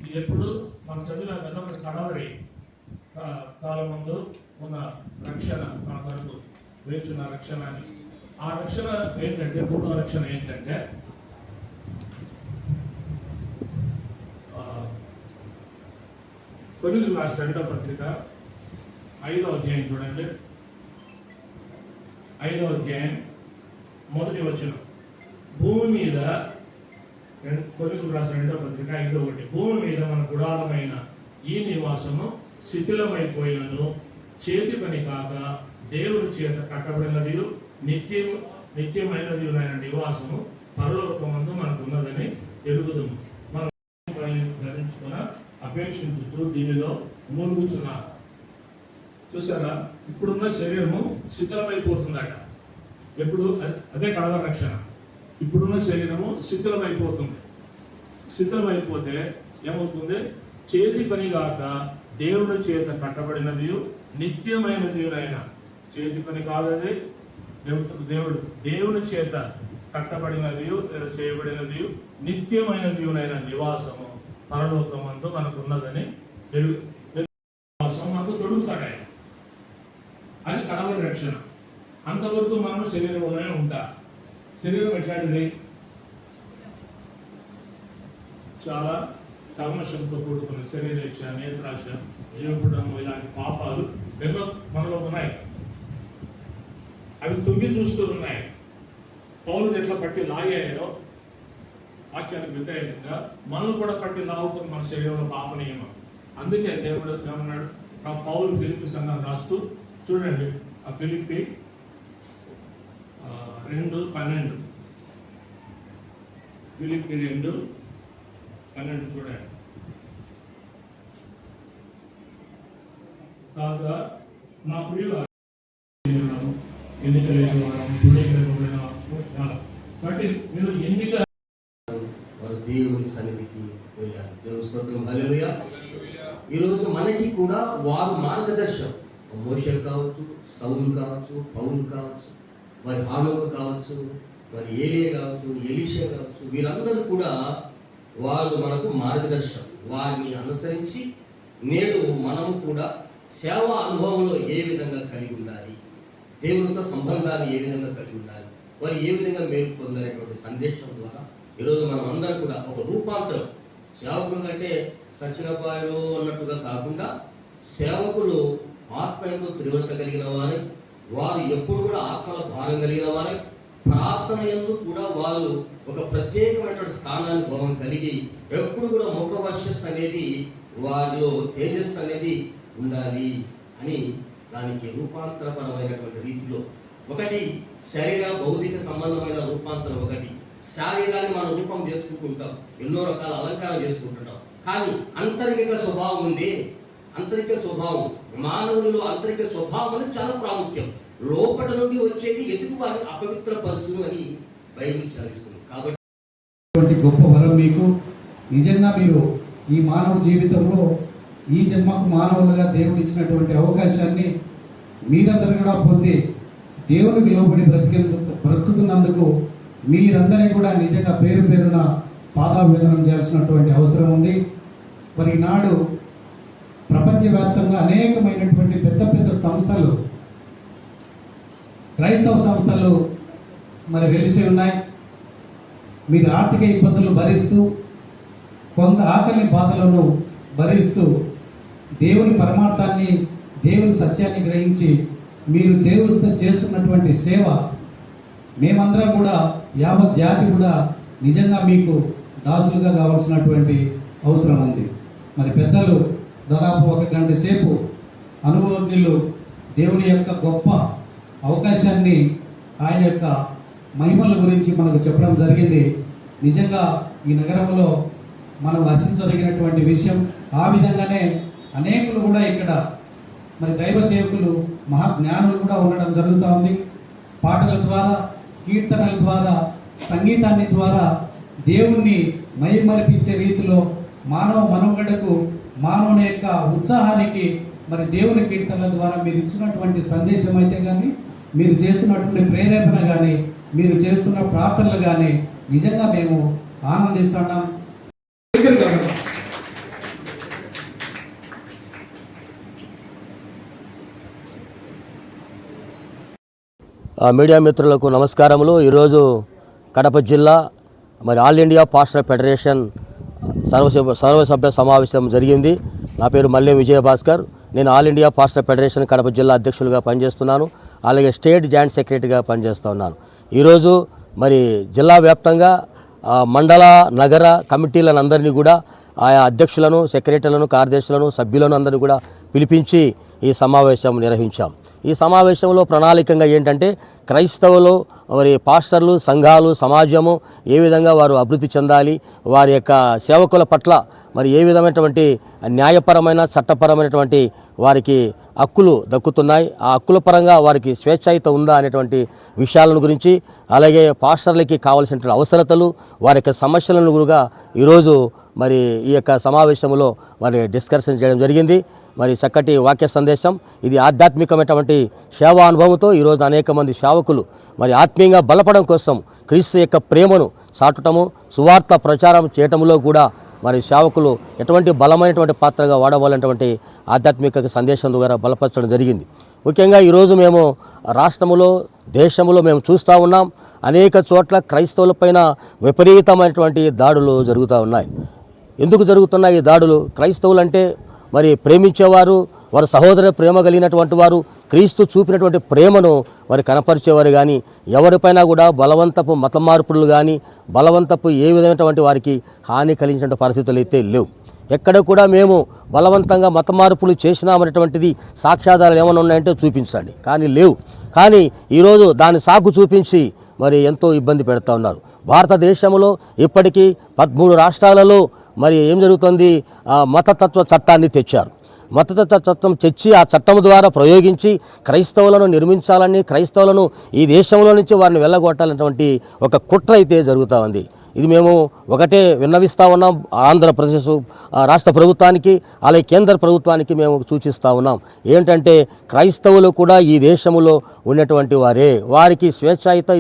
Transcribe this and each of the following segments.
ఇది ఎప్పుడు మనం చదివిన కదా ఒకటి కడవరి కాలం ముందు ఉన్న రక్షణ, మన కొరకు వేచున్న రక్షణ అని. ఆ రక్షణ ఏంటంటే, మూడో రక్షణ ఏంటంటే కొరింథీయులకు రాసిన 2వ పత్రిక 5వ అధ్యాయం చూడండి. 5వ అధ్యాయం 1వ వచనం. భూమి మీద, కొరింథీయులకు రాసిన 2వ పత్రిక 5:1, భూమి మీద మన గుడారమైన ఈ నివాసము శిథిలమైపోయినను చేతి పని కాక దేవుడి చేత కట్టబడినది నిత్యమైనది నివాసము పరలోకమందు మనకు ఉన్నదని ఎరుగుదుము. మనం ధరించుకున్న అపేక్షించుతూ దీనిలో మూలుగుచున్నారు. చూసారా, ఇప్పుడున్న శరీరము శిథిలమైపోతుందట. ఎప్పుడు? అదే కడవ రక్షణ. ఇప్పుడున్న శరీరము శిథిలమైపోతుంది. శిథిలమైపోతే ఏమవుతుంది? చేతి పని కాక దేవుడి చేత కట్టబడినది నిత్యమైనది. చేతి పని కాదది, దేవుడి చేత కట్టబడినది చేయబడినది నిత్యమైనది నివాసము పరలోకమందు మనకు ఉన్నదని నివాసం మనకు దొరుకుతాడు. అది కడవరి రక్షణ. అంతవరకు మనం శరీరంలోనే ఉంటా. శరీరం ఎట్లాంటిది? చాలా కల్మషంతో కూడుకున్న శరీరేచ్ఛ, నేత్రాశ, జీవపుటము, ఇలాంటి పాపాలు ఎన్నో మనలో ఉన్నాయి. అవి తొంగి చూస్తూ ఉన్నాయి. పౌలు ఎట్లా పట్టి లాగాయో వాక్యానికి వ్యతిరేకంగా మనల్ని కూడా పట్టి లాగుతుంది మన శరీరంలో పాప నియమం. అందుకే దేవుడు ఏమన్నాడు? పౌలు ఫిలిప్పీ సంఘం రాస్తూ చూడండి, ఆ ఫిలిప్పీ 2:12, ఫిలిప్పీ 2:12 చూడండి. కాగా నా ప్రియుల ఎన్నిక లేని కాబట్టి మీరు ఎన్నిక వారు దేవుని సన్నిధికి వెళ్ళారు. దేవుని స్తోత్రం, హల్లెలూయా. ఈరోజు మనకి కూడా వారు మార్గదర్శనం. మోషే కావచ్చు, సౌలు కావచ్చు, పౌలు కావచ్చు, మరి హానోకు కావచ్చు, మరి ఏలియా కావచ్చు, ఎలీషా కావచ్చు, వీరందరూ కూడా వారు మనకు మార్గదర్శనం. వారిని అనుసరించి నేడు మనము కూడా సేవా అనుభవంలో ఏ విధంగా కలిగి ఉండాలి, దేవునితో సంబంధాన్ని ఏ విధంగా కలిగి ఉండాలి, వారు ఏ విధంగా మేలు పొందనేటువంటి సందేశం ద్వారా ఈరోజు మనం అందరం కూడా ఒక రూపాంతరం, సేవకులు అంటే సచ్చినపాయలు అన్నట్టుగా కాకుండా సేవకులు ఆత్మయంతో తీవ్రత కలిగిన వారు, వారు ఎప్పుడు కూడా ఆత్మల భారం కలిగిన వారు, ప్రార్థన యందు కూడా వారు ఒక ప్రత్యేకమైనటువంటి స్థానాన్ని భావం కలిగి ఎప్పుడు కూడా ముఖవర్షస్ అనేది వారిలో తేజస్సు అనేది ఉండాలి అని దానికి రూపాంతరపరమైనటువంటి రీతిలో ఒకటి శరీర భౌతిక సంబంధమైన రూపాంతరం, ఒకటి శారీరాన్ని మనం రూపం చేసుకుంటుంటాం, ఎన్నో రకాల అలంకారం చేసుకుంటుంటాం. కానీ అంతరిక స్వభావం ఉంది. అంతరిక స్వభావం, మానవునిలో అంతరిక స్వభావం అనేది చాలా ప్రాముఖ్యం. లోపల నుండి వచ్చేది ఎదుగు వారిని అపవిత్రపరచును అని బైబిల్ చదివిస్తుంది. కాబట్టి గొప్ప వరం మీకు. నిజంగా మీరు ఈ మానవ జీవితంలో ఈ జన్మకు మానవులుగా దేవుడు ఇచ్చినటువంటి అవకాశాన్ని మీరందరూ కూడా పొంది దేవునికి లోబడి బ్రతుకుతున్నందుకు మీరందరినీ కూడా నిజంగా పేరు పేరున పాదాభివందనం చేయాల్సినటువంటి అవసరం ఉంది. మరి ఈనాడు ప్రపంచవ్యాప్తంగా అనేకమైనటువంటి పెద్ద పెద్ద సంస్థలు, క్రైస్తవ సంస్థలు మరి వెలిసి ఉన్నాయి. మీరు ఆర్థిక ఇబ్బందులు భరిస్తూ, కొంత ఆకలి బాధలను భరిస్తూ దేవుని పరమార్థాన్ని, దేవుని సత్యాన్ని గ్రహించి మీరు చేస్తున్నటువంటి సేవ, మేమందరం కూడా యావత్ జాతి కూడా నిజంగా మీకు దాసులుగా కావాల్సినటువంటి అవసరం ఉంది. మరి పెద్దలు దాదాపు 1 గంట సేపు అనుభవజ్ఞులు దేవుని యొక్క గొప్ప అవకాశాన్ని, ఆయన యొక్క మహిమల గురించి మనకు చెప్పడం జరిగింది. నిజంగా ఈ నగరంలో మనం హర్షించదగినటువంటి విషయం. ఆ విధంగానే అనేకులు కూడా ఇక్కడ మరి దైవ సేవకులు, మహాజ్ఞానులు కూడా ఉండడం జరుగుతూ ఉంది. పాటల ద్వారా, కీర్తనల ద్వారా, సంగీతాన్ని ద్వారా దేవుణ్ణి మైమరిపించే రీతిలో మానవ మనుగడకు, మానవుని యొక్క ఉత్సాహానికి మరి దేవుని కీర్తనల ద్వారా మీరు ఇచ్చినటువంటి సందేశం అయితే కానీ, మీరు చేస్తున్నటువంటి ప్రేరేపణ కానీ, మీరు చేస్తున్న ప్రార్థనలు కానీ నిజంగా మేము ఆనందిస్తున్నాం. మీడియా మిత్రులకు నమస్కారములు. ఈరోజు కడప జిల్లా మరి ఆల్ ఇండియా పాస్టర్ ఫెడరేషన్ సర్వసభ్య సమావేశం జరిగింది. నా పేరు మల్లె విజయభాస్కర్. నేను all India pastor federation Kadapa జిల్లా అధ్యక్షులుగా పనిచేస్తున్నాను. అలాగే స్టేట్ జాయింట్ సెక్రటరీగా పనిచేస్తూ ఉన్నాను. ఈరోజు మరి జిల్లా వ్యాప్తంగా మండల నగర కమిటీలను అందరినీ కూడా ఆయా అధ్యక్షులను, సెక్రటరీలను, కార్యదర్శులను, సభ్యులను అందరినీ కూడా పిలిపించి ఈ సమావేశం నిర్వహించాం. ఈ సమావేశంలో ప్రణాళికంగా ఏంటంటే క్రైస్తవులు మరి పాస్టర్లు, సంఘాలు, సమాజము ఏ విధంగా వారు అభివృద్ధి చెందాలి, వారి యొక్క సేవకుల పట్ల మరి ఏ విధమైనటువంటి న్యాయపరమైన చట్టపరమైనటువంటి వారికి హక్కులు దక్కుతున్నాయి, ఆ హక్కుల పరంగా వారికి స్వేచ్ఛాయుత ఉందా అనేటువంటి విషయాలను గురించి, అలాగే పాస్టర్లకి కావాల్సినటువంటి అవసరతలు, వారి యొక్క సమస్యలను కూడా ఈరోజు మరి ఈ యొక్క సమావేశంలో మరి డిస్కషన్ చేయడం జరిగింది. మరి చక్కటి వాక్య సందేశం, ఇది ఆధ్యాత్మికమైనటువంటి సేవా అనుభవంతో ఈరోజు అనేక మంది సేవకులు మరి ఆత్మీయంగా బలపడం కోసం క్రీస్తు యొక్క ప్రేమను చాటటము, సువార్త ప్రచారం చేయటంలో కూడా మరి సేవకులు ఎటువంటి బలమైనటువంటి పాత్రగా వాడవాలనేటువంటి ఆధ్యాత్మిక సందేశం ద్వారా బలపరచడం జరిగింది. ముఖ్యంగా ఈరోజు మేము రాష్ట్రంలో, దేశంలో మేము చూస్తూ ఉన్నాం, అనేక చోట్ల క్రైస్తవులపైన విపరీతమైనటువంటి దాడులు జరుగుతూ ఉన్నాయి. ఎందుకు జరుగుతున్నాయి ఈ దాడులు? క్రైస్తవులు అంటే మరి ప్రేమించేవారు, వారు సహోదర ప్రేమ కలిగినటువంటి వారు, క్రీస్తు చూపినటువంటి ప్రేమను మరి కనపరిచేవారు. కానీ ఎవరిపైనా కూడా బలవంతపు మత మార్పులు కానీ, బలవంతపు ఏ విధమైనటువంటి వారికి హాని కలిగించిన పరిస్థితులు అయితే లేవు. ఎక్కడ కూడా మేము బలవంతంగా మత మార్పులు చేసినామనేటువంటిది సాక్ష్యాధారాలు ఏమైనా ఉన్నాయంటే చూపించండి, కానీ లేవు. కానీ ఈరోజు దాని సాకు చూపించి మరి ఎంతో ఇబ్బంది పెడతా ఉన్నారు. భారతదేశంలో ఇప్పటికీ 13 రాష్ట్రాలలో మరి ఏం జరుగుతుంది, మతతత్వ చట్టాన్ని తెచ్చారు. మతతత్వ చట్టం తెచ్చి ఆ చట్టం ద్వారా ప్రయోగించి క్రైస్తవులను నిర్మించాలని, క్రైస్తవులను ఈ దేశంలో నుంచి వారిని వెళ్ళగొట్టాలనేటువంటి ఒక కుట్ర అయితే జరుగుతూ ఉంది. ఇది మేము ఒకటే విన్నవిస్తూ ఉన్నాం. ఆంధ్రప్రదేశ్ రాష్ట్ర ప్రభుత్వానికి, అలాగే కేంద్ర ప్రభుత్వానికి మేము సూచిస్తూ ఉన్నాం. ఏంటంటే క్రైస్తవులు కూడా ఈ దేశంలో ఉన్నటువంటి వారే, వారికి స్వేచ్ఛాయుత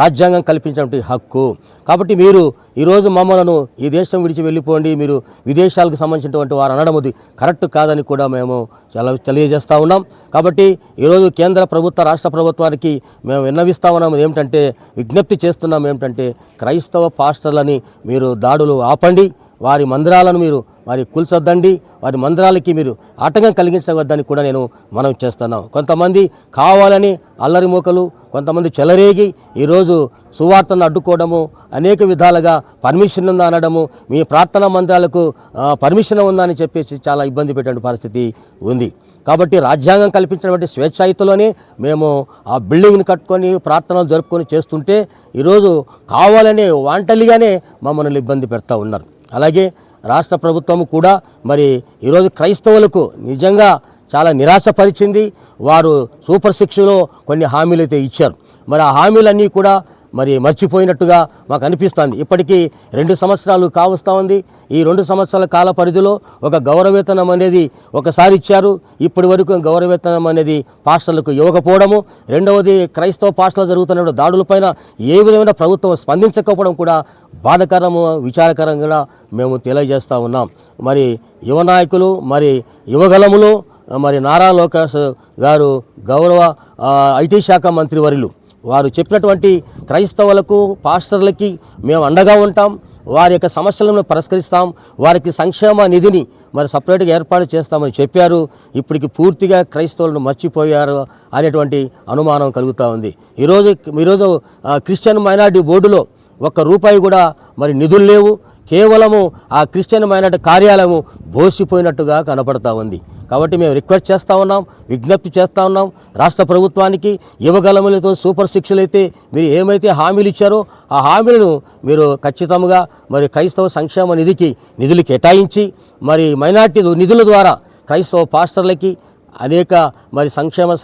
రాజ్యాంగం కల్పించినటువంటి హక్కు. కాబట్టి మీరు ఈరోజు మమ్మలను ఈ దేశం విడిచి వెళ్ళిపోండి, మీరు విదేశాలకు సంబంధించినటువంటి వారు అనడం అది కరెక్ట్ కాదని కూడా మేము తెలియజేస్తూ ఉన్నాం. కాబట్టి ఈరోజు కేంద్ర ప్రభుత్వ, రాష్ట్ర ప్రభుత్వానికి మేము విన్నవిస్తూ ఉన్నాం ఏమిటంటే, విజ్ఞప్తి చేస్తున్నాం ఏమిటంటే, క్రైస్తవ పాస్టర్లని మీరు దాడులు ఆపండి, వారి మందిరాలను మీరు మరి కూల్చొద్దండి, వారి మందిరాలకి మీరు ఆటంకం కలిగించవద్దని కూడా నేను మనం చేస్తున్నాం. కొంతమంది కావాలని అల్లరి మూకలు, కొంతమంది చెలరేగి ఈరోజు సువార్తను అడ్డుకోవడము, అనేక విధాలుగా పర్మిషన్ ఉందా అనడము, మీ ప్రార్థనా మందిరాలకు పర్మిషన్ ఉందా అని చెప్పేసి చాలా ఇబ్బంది పెట్టే పరిస్థితి ఉంది. కాబట్టి రాజ్యాంగం కల్పించినటువంటి స్వేచ్ఛాయుతలోనే మేము ఆ బిల్డింగ్ని కట్టుకొని ప్రార్థనలు జరుపుకొని చేస్తుంటే ఈరోజు కావాలనే వాంటలిగానే మమ్మల్ని ఇబ్బంది పెడతా ఉన్నారు. అలాగే రాష్ట్ర ప్రభుత్వం కూడా మరి ఈరోజు క్రైస్తవులకు నిజంగా చాలా నిరాశపరిచింది. వారు సూపర్ 6లో కొన్ని హామీలు అయితే ఇచ్చారు. మరి ఆ హామీలన్నీ కూడా మరి మర్చిపోయినట్టుగా మాకు అనిపిస్తుంది. ఇప్పటికీ 2 సంవత్సరాలు కావస్తూ ఉంది. ఈ 2 సంవత్సరాల కాల పరిధిలో ఒక గౌరవేతనం అనేది ఒకసారి ఇచ్చారు. ఇప్పటి వరకు గౌరవేతనం అనేది పాస్టర్లకు ఇవ్వకపోవడము, రెండవది క్రైస్తవ పాస్టర్లు జరుగుతున్న దాడులపైన ఏ విధమైన ప్రభుత్వం స్పందించకపోవడం కూడా బాధాకరము, విచారకరంగా మేము తెలియజేస్తూ ఉన్నాం. మరి యువ నాయకులు, మరి యువగలములు, మరి నారా లోకేష్ గారు గౌరవ ఐటీ శాఖ మంత్రివర్యులు వారు చెప్పినటువంటి క్రైస్తవులకు, పాస్టర్లకి మేము అండగా ఉంటాం, వారి యొక్క సమస్యలను పరిష్కరిస్తాం, వారికి సంక్షేమ నిధిని మరి సపరేట్గా ఏర్పాటు చేస్తామని చెప్పారు. ఇప్పటికి పూర్తిగా క్రైస్తవులను మర్చిపోయారు అనేటువంటి అనుమానం కలుగుతూ ఉంది. ఈరోజు క్రిస్టియన్ మైనారిటీ బోర్డులో ₹1 కూడా మరి నిధులు లేవు. కేవలము ఆ క్రిస్టియన్ మైనారిటీ కార్యాలయము బోసిపోయినట్టుగా కనపడతా ఉంది. కాబట్టి మేము రిక్వెస్ట్ చేస్తూ ఉన్నాం, విజ్ఞప్తి చేస్తూ ఉన్నాం రాష్ట్ర ప్రభుత్వానికి, యువగలములతో సూపర్ 6లు అయితే మీరు ఏమైతే హామీలు ఇచ్చారో ఆ హామీలను మీరు ఖచ్చితంగా మరి క్రైస్తవ సంక్షేమ నిధికి నిధులు కేటాయించి మరి మైనార్టీ నిధుల ద్వారా క్రైస్తవ పాస్టర్లకి అనేక మరి సంక్షేమ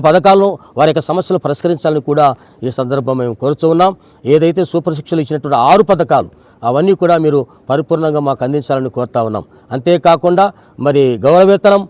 పథకాలను, వారి యొక్క సమస్యలను పరిష్కరించాలని కూడా ఈ సందర్భం మేము కోరుతూ ఉన్నాం. ఏదైతే సూపర్ 6లు ఇచ్చినటువంటి 6 పథకాలు అవన్నీ కూడా మీరు పరిపూర్ణంగా మాకు అందించాలని కోరుతా ఉన్నాం. అంతేకాకుండా మరి గౌరవేతనం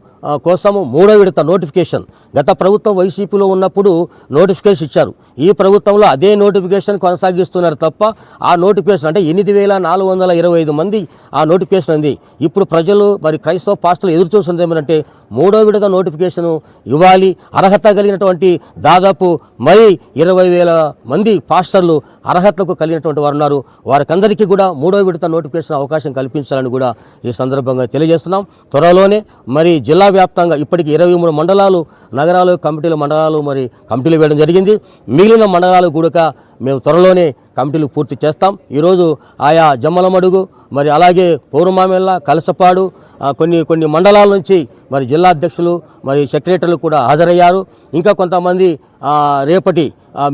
కోసము 3వ విడత నోటిఫికేషన్ గత ప్రభుత్వం వైసీపీలో ఉన్నప్పుడు నోటిఫికేషన్ ఇచ్చారు. ఈ ప్రభుత్వంలో అదే నోటిఫికేషన్ కొనసాగిస్తున్నారు తప్ప ఆ నోటిఫికేషన్ అంటే 8,425 మంది ఆ నోటిఫికేషన్ ఉంది. ఇప్పుడు ప్రజలు మరి క్రైస్తవ పాస్టర్లు ఎదురు చూస్తుంది ఏమంటే 3వ విడత నోటిఫికేషన్ ఇవ్వాలి. అర్హత కలిగినటువంటి దాదాపు మరి 20,000 మంది పాస్టర్లు అర్హతలకు కలిగినటువంటి వారు ఉన్నారు. వారికందరికీ కూడా 3వ విడత నోటిఫికేషన్ అవకాశం కల్పించాలని కూడా ఈ సందర్భంగా తెలియజేస్తున్నాం. త్వరలోనే మరి జిల్లా వ్యాప్తంగా ఇప్పటికి 23 మండలాలు, నగరాలు, మండలాలు కమిటీలు వేయడం జరిగింది. మిగిలిన మండలాలు కూడా మేము త్వరలోనే కమిటీలు పూర్తి చేస్తాం. ఈరోజు ఆయా జమ్మలమడుగు మరి అలాగే పౌరమామెల్ల, కలసపాడు కొన్ని మండలాల నుంచి మరి జిల్లా అధ్యక్షులు మరి సెక్రటరీలు కూడా హాజరయ్యారు. ఇంకా కొంతమంది రేపటి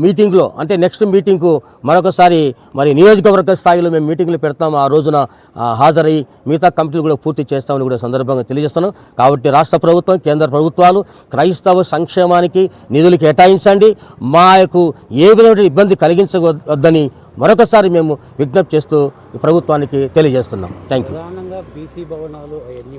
మీటింగ్లో అంటే నెక్స్ట్ మీటింగ్కు మరొకసారి మరి నియోజకవర్గ స్థాయిలో మేము మీటింగ్లు పెడతాము. ఆ రోజున హాజరై మిగతా కమిటీలు కూడా పూర్తి చేస్తామని కూడా సందర్భంగా తెలియజేస్తున్నాం. కాబట్టి రాష్ట్ర ప్రభుత్వం, కేంద్ర ప్రభుత్వాలు క్రైస్తవ సంక్షేమానికి నిధులు కేటాయించండి. మాకు ఏ విధమైన ఇబ్బంది కలిగించవద్దని మరొకసారి మేము విజ్ఞప్తి చేస్తూ ప్రభుత్వానికి తెలియజేస్తున్నాం. Thank you. ప్రధానంగా బీసీ భవనాలు అవన్నీ